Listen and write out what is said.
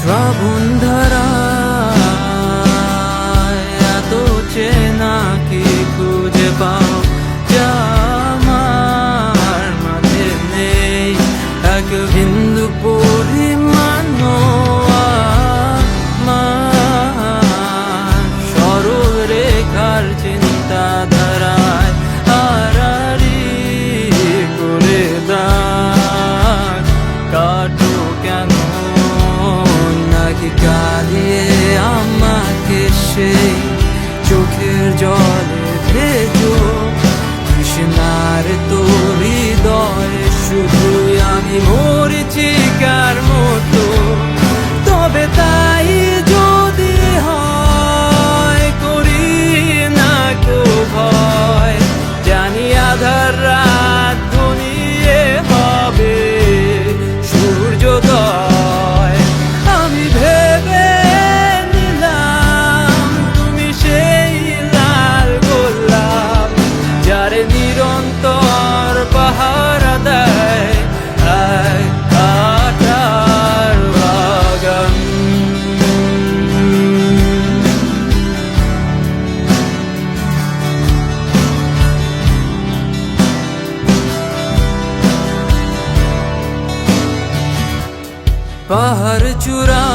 শ্রাবণ ধারায় এত চেনা কি খুঁজে পাও যা আমার মাঝে নেই এক বিন্দু পরিমাণও আমার সরল রেখার চিন্তাধারায় আড়াআড়ি করে দাগ কাটো কেন নাকি কাঁদিয়ে আমাকে সেই চোখের জলে ভেজো কৃষ্ণার তোর হৃদয়ে শুধুই আমি মরিচিকার মতো তবে তাই যদি হয় করি না কো ভয় জানি আধার রাত ঘনিয়ে হবে সূর্যোদয় আমি ভেবে নিলাম তুমি সেই লাল গোলাপ যারে নিরন্তর পাহারা দেয় এক কাঁটার বাগান। পাহাড় চূড়া